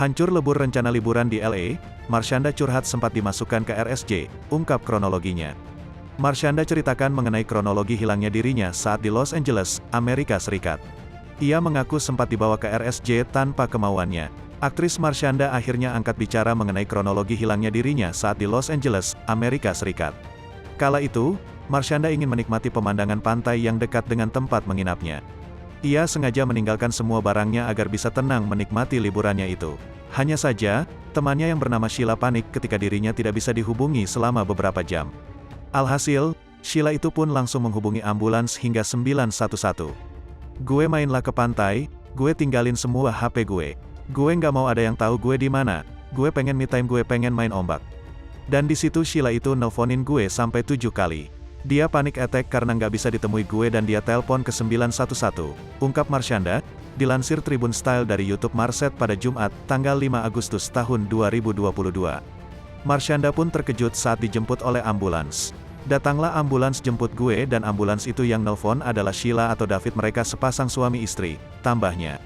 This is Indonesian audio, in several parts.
Hancur lebur rencana liburan di LA, Marshanda curhat sempat dimasukkan ke RSJ, ungkap kronologinya. Marshanda ceritakan mengenai kronologi hilangnya dirinya saat di Los Angeles, Amerika Serikat. Ia mengaku sempat dibawa ke RSJ tanpa kemauannya. Aktris Marshanda akhirnya angkat bicara mengenai kronologi hilangnya dirinya saat di Los Angeles, Amerika Serikat. Kala itu, Marshanda ingin menikmati pemandangan pantai yang dekat dengan tempat menginapnya. Ia sengaja meninggalkan semua barangnya agar bisa tenang menikmati liburannya itu. Hanya saja, temannya yang bernama Sheila panik ketika dirinya tidak bisa dihubungi selama beberapa jam. Alhasil, Sheila itu pun langsung menghubungi ambulans hingga 911. "Gue mainlah ke pantai, gue tinggalin semua HP gue. Gue nggak mau ada yang tahu gue di mana. Gue pengen me time, gue pengen main ombak." Dan di situ Sheila itu nelponin gue sampai 7 kali. "Dia panik attack karena nggak bisa ditemui gue dan dia telpon ke 911, ungkap Marshanda, dilansir Tribun Style dari YouTube Marset pada Jumat, tanggal 5 Agustus tahun 2022. Marshanda pun terkejut saat dijemput oleh ambulans. "Datanglah ambulans jemput gue dan ambulans itu yang nelpon adalah Sheila atau David, mereka sepasang suami istri," tambahnya.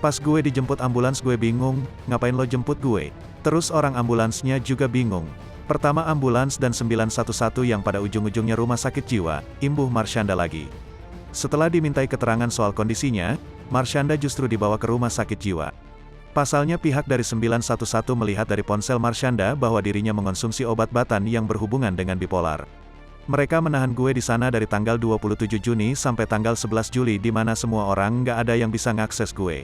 "Pas gue dijemput ambulans gue bingung, ngapain lo jemput gue?" Terus orang ambulansnya juga bingung. Pertama ambulans dan 911 yang pada ujung-ujungnya rumah sakit jiwa, imbuh Marshanda lagi. Setelah dimintai keterangan soal kondisinya, Marshanda justru dibawa ke rumah sakit jiwa. Pasalnya pihak dari 911 melihat dari ponsel Marshanda bahwa dirinya mengonsumsi obat-obatan yang berhubungan dengan bipolar. "Mereka menahan gue di sana dari tanggal 27 Juni sampai tanggal 11 Juli di mana semua orang nggak ada yang bisa ngakses gue.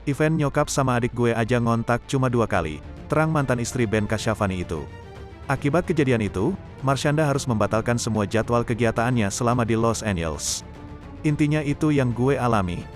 Event nyokap sama adik gue aja ngontak cuma 2 kali," terang mantan istri Ben Kasyafani itu. Akibat kejadian itu, Marshanda harus membatalkan semua jadwal kegiatannya selama di Los Angeles. "Intinya itu yang gue alami.